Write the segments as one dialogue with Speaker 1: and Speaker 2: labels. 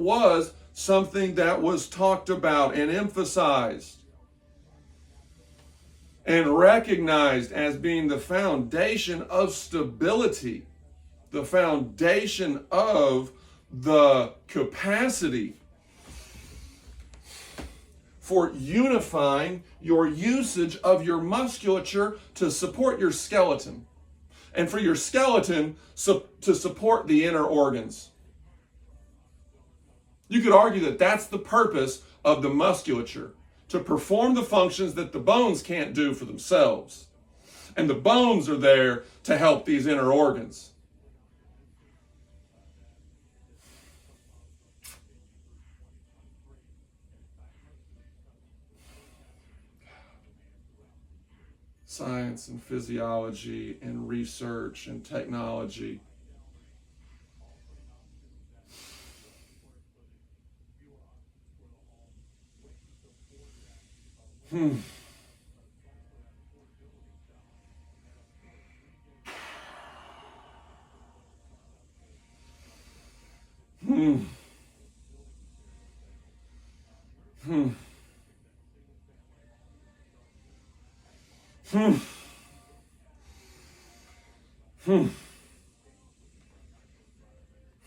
Speaker 1: was something that was talked about and emphasized and recognized as being the foundation of stability, the foundation of the capacity for unifying your usage of your musculature to support your skeleton, and for your skeleton to support the inner organs. You could argue that that's the purpose of the musculature, to perform the functions that the bones can't do for themselves. And the bones are there to help these inner organs. Science and physiology and research and technology. Hmm. Hmm. Hmm. Hmm. Hmm.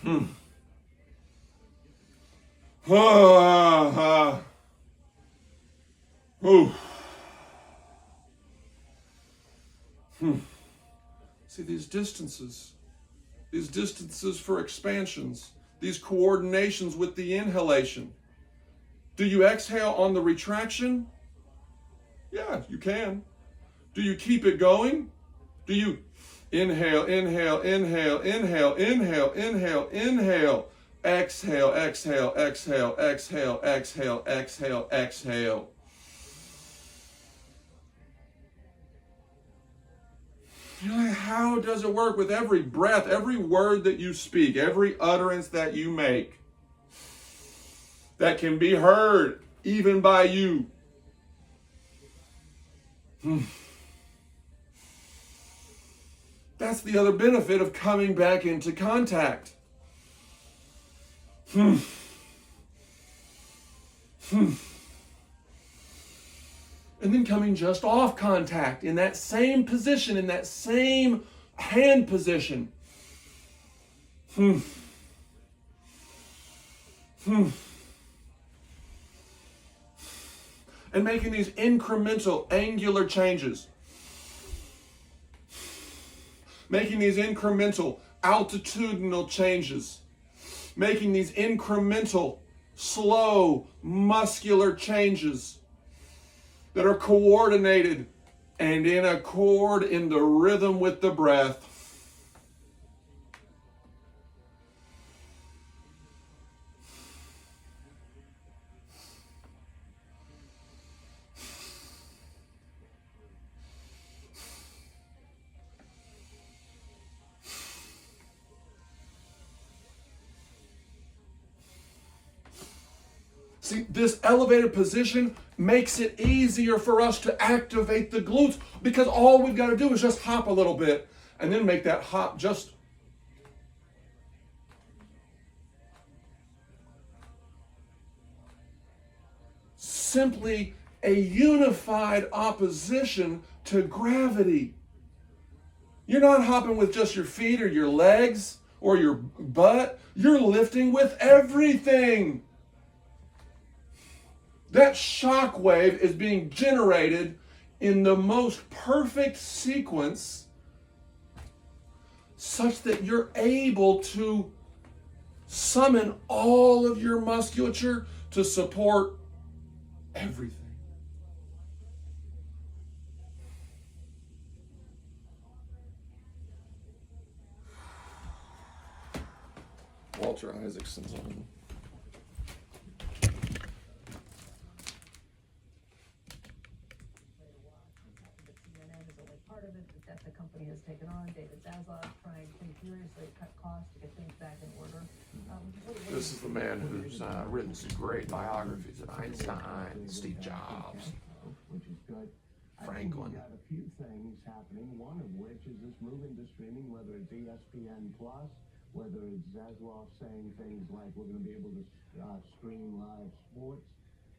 Speaker 1: Hmm. Ah. Ooh. Hmm. See, these distances for expansions, these coordinations with the inhalation. Do you exhale on the retraction? Yeah, you can. Do you keep it going? Do you inhale, inhale, inhale, inhale, inhale, inhale, inhale, exhale, exhale, exhale, exhale, exhale, exhale, exhale? You're like, how does it work with every breath, every word that you speak, every utterance that you make that can be heard even by you? That's the other benefit of coming back into contact. And then coming just off contact in that same position, in that same hand position. And making these incremental angular changes. Making these incremental altitudinal changes. Making these incremental, slow, muscular changes that are coordinated and in accord in the rhythm with the breath. See, this elevated position makes it easier for us to activate the glutes because all we've got to do is just hop a little bit and then make that hop just simply a unified opposition to gravity. You're not hopping with just your feet or your legs or your butt. You're lifting with everything. That shock wave is being generated in the most perfect sequence such that you're able to summon all of your musculature to support everything. Walter Isaacson's on.
Speaker 2: Part of it that the company has taken on, David Zaslav, trying to furiously cut costs to get things back in order.
Speaker 1: This is the man who's written some great biographies of Einstein, Steve Jobs,
Speaker 3: which is good.
Speaker 1: Franklin.
Speaker 3: We've got a few things happening, one of which is this move into streaming, whether it's ESPN Plus, whether it's Zaslav saying things like we're going to be able to stream live sports.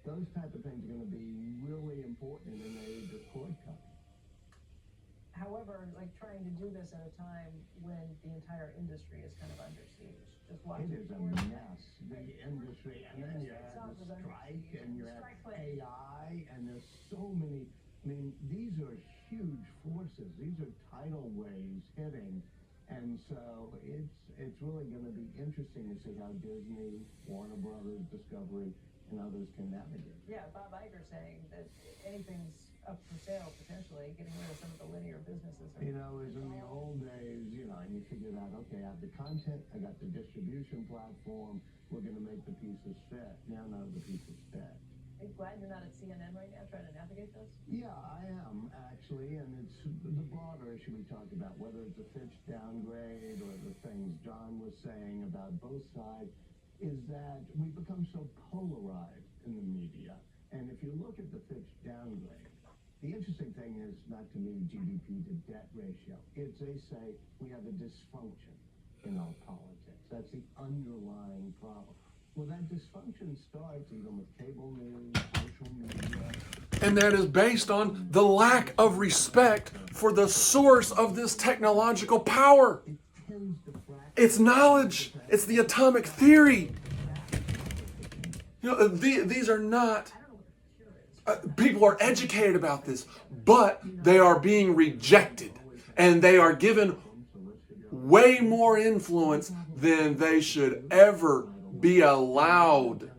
Speaker 3: Those type of things are going to be really important in the age of cord cutting.
Speaker 2: However, like trying to do this at a time when the entire industry is kind of under siege. Just
Speaker 3: It
Speaker 2: watching
Speaker 3: is a
Speaker 2: sports.
Speaker 3: mess, the industry, and then you have the strike, and you have AI, and there's so many. I mean, these are huge forces. These are tidal waves hitting, and so it's really going to be interesting to see how Disney, Warner Brothers, Discovery, and others can navigate.
Speaker 2: Yeah, Bob Iger saying that anything's up for sale potentially, getting rid of some of the linear businesses.
Speaker 3: You know, as in the old days, you know, and you figured out, okay, I have the content, I got the distribution platform, we're going to make the pieces fit. Now none of the pieces fit.
Speaker 2: Are you glad you're not at CNN right now trying to navigate this?
Speaker 3: Yeah, I am actually, and it's the broader issue we talked about, whether it's a Fitch downgrade or the things John was saying about both sides, is that we've become so polarized in the media. And if you look at the Fitch downgrade, the interesting thing is not to me GDP to debt ratio. It's they say we have a dysfunction in our politics. That's the underlying problem. Well, that dysfunction starts even with cable news, social media.
Speaker 1: And that is based on the lack of respect for the source of this technological power.
Speaker 3: It tends to fracture.
Speaker 1: It's knowledge. It's the atomic theory. You know, these are not. People are educated about this, but they are being rejected, and they are given way more influence than they should ever be allowed.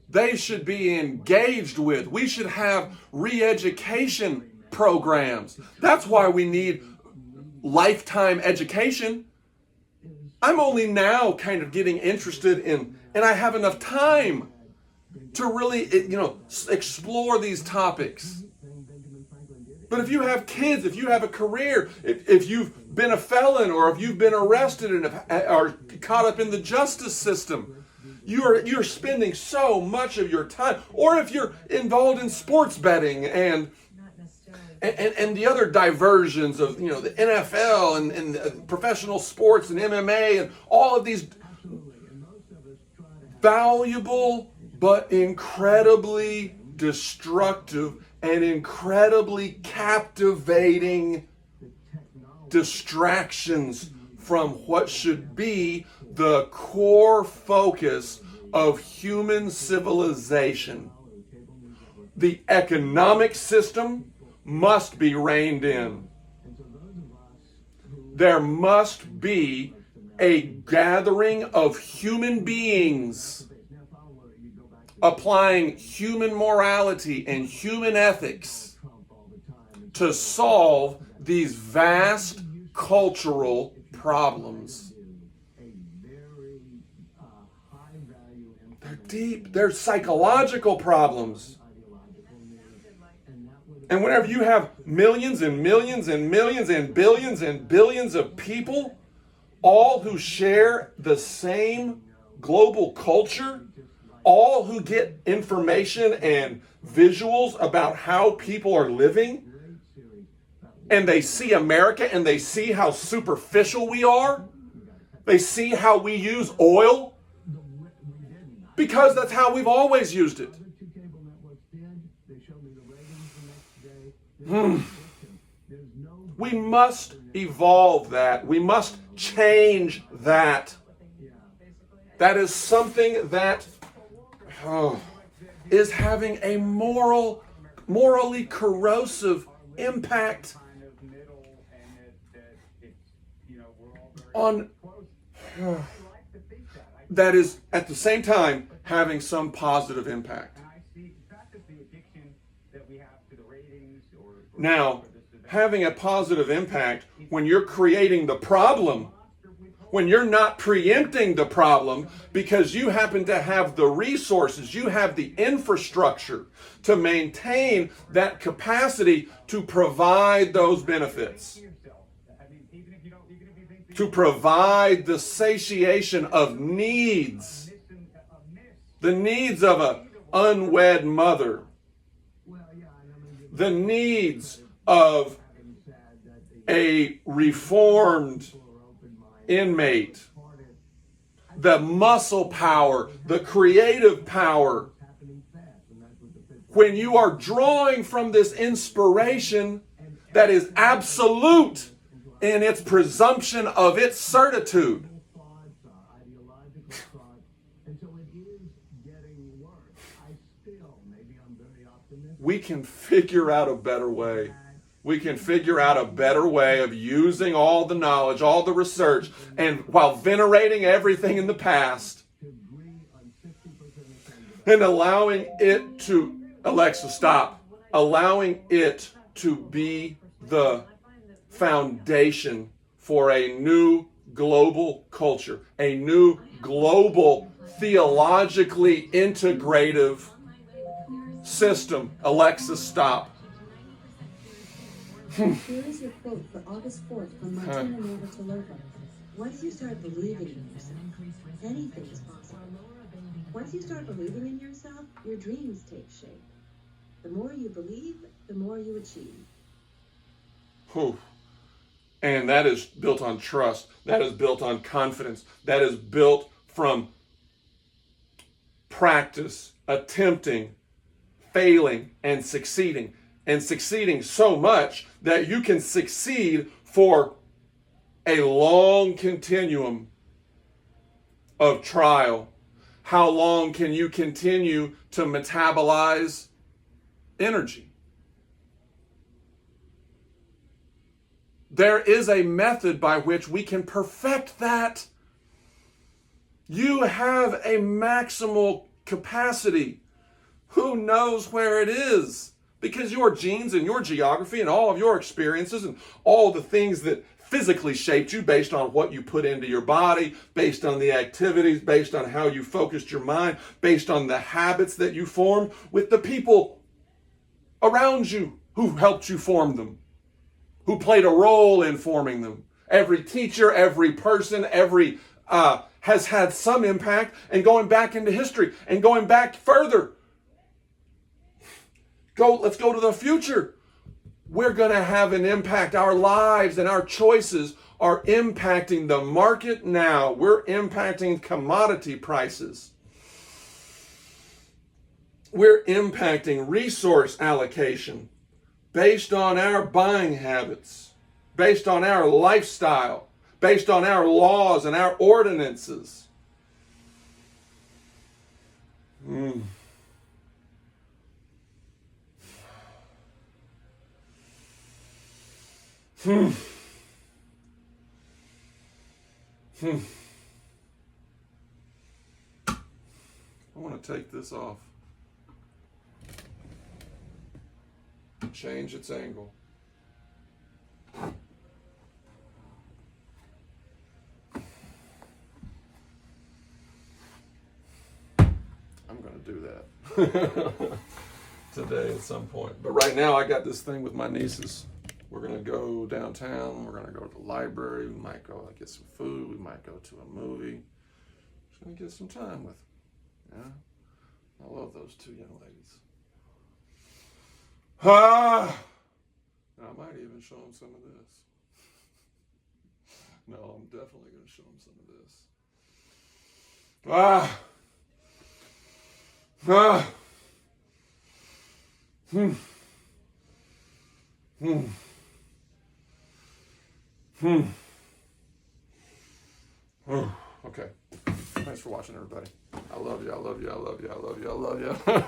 Speaker 1: They should be engaged with. We should have re-education programs. That's why we need lifetime education. I'm only now kind of getting interested in, and I have enough time to really, explore these topics. But if you have kids, if you have a career, if you've been a felon, or if you've been arrested and are caught up in the justice system, you're spending so much of your time. Or if you're involved in sports betting and
Speaker 2: Not necessarily.
Speaker 1: and the other diversions of the NFL and professional sports and MMA and all of these valuable but incredibly destructive and incredibly captivating distractions from what should be the core focus of human civilization. The economic system must be reined in. There must be a gathering of human beings applying human morality and human ethics to solve these vast cultural problems. They're deep. They're psychological problems. And whenever you have millions and millions and millions and billions of people, all who share the same global culture, all who get information and visuals about how people are living, and they see America and they see how superficial we are, they see how we use oil, because that's how we've always used it. We must evolve that. We must change that. That is something that is having a morally corrosive impact on that is at the same time having some positive impact. Now, having a positive impact when you're creating the problem, when you're not preempting the problem because you happen to have the resources, you have the infrastructure to maintain that capacity to provide those benefits, to provide the satiation of needs, the needs of an unwed mother, the needs of a reformed inmate, the muscle power, the creative power.
Speaker 3: happening fast, and that's what the fifth
Speaker 1: When you are drawing from this inspiration that is absolute in its presumption of its certitude.
Speaker 3: thoughts, ideological thoughts, and so it is getting worse. Maybe I'm very optimistic.
Speaker 1: We can figure out a better way. We can figure out a better way of using all the knowledge, all the research, and while venerating everything in the past
Speaker 3: To agree on 60% of things.
Speaker 1: and allowing it to, Alexa, stop, allowing it to be the foundation for a new global culture, a new global theologically integrative system. Alexa, stop.
Speaker 4: Here is your quote for August 4th from Martina Navratilova. Once you start believing in yourself, anything is possible. Once you start believing in yourself, your dreams take shape. The more you believe, the more you achieve.
Speaker 1: Whew. And that is built on trust. That is built on confidence. That is built from practice, attempting, failing, and succeeding. And succeeding so much that you can succeed for a long continuum of trial. How long can you continue to metabolize energy? There is a method by which we can perfect that. You have a maximal capacity. Who knows where it is? Because your genes and your geography and all of your experiences and all the things that physically shaped you based on what you put into your body, based on the activities, based on how you focused your mind, based on the habits that you formed with the people around you who helped you form them, who played a role in forming them. Every teacher, every person, every has had some impact, and going back into history and going back further. Let's go to the future. We're going to have an impact. Our lives and our choices are impacting the market now. We're impacting commodity prices. We're impacting resource allocation based on our buying habits, based on our lifestyle, based on our laws and our ordinances. I want to take this off. Change its angle. I'm going to do that today at some point. But right now I got this thing with my nieces. We're going to go downtown. We're going to go to the library. We might go get some food. We might go to a movie. Just going to get some time with them. Yeah? I love those two young ladies. And I might even show them some of this. No, I'm definitely going to show them some of this. Okay. Thanks for watching, everybody. I love you. I love you. I love you. I love you. I love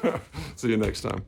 Speaker 1: you. See you next time.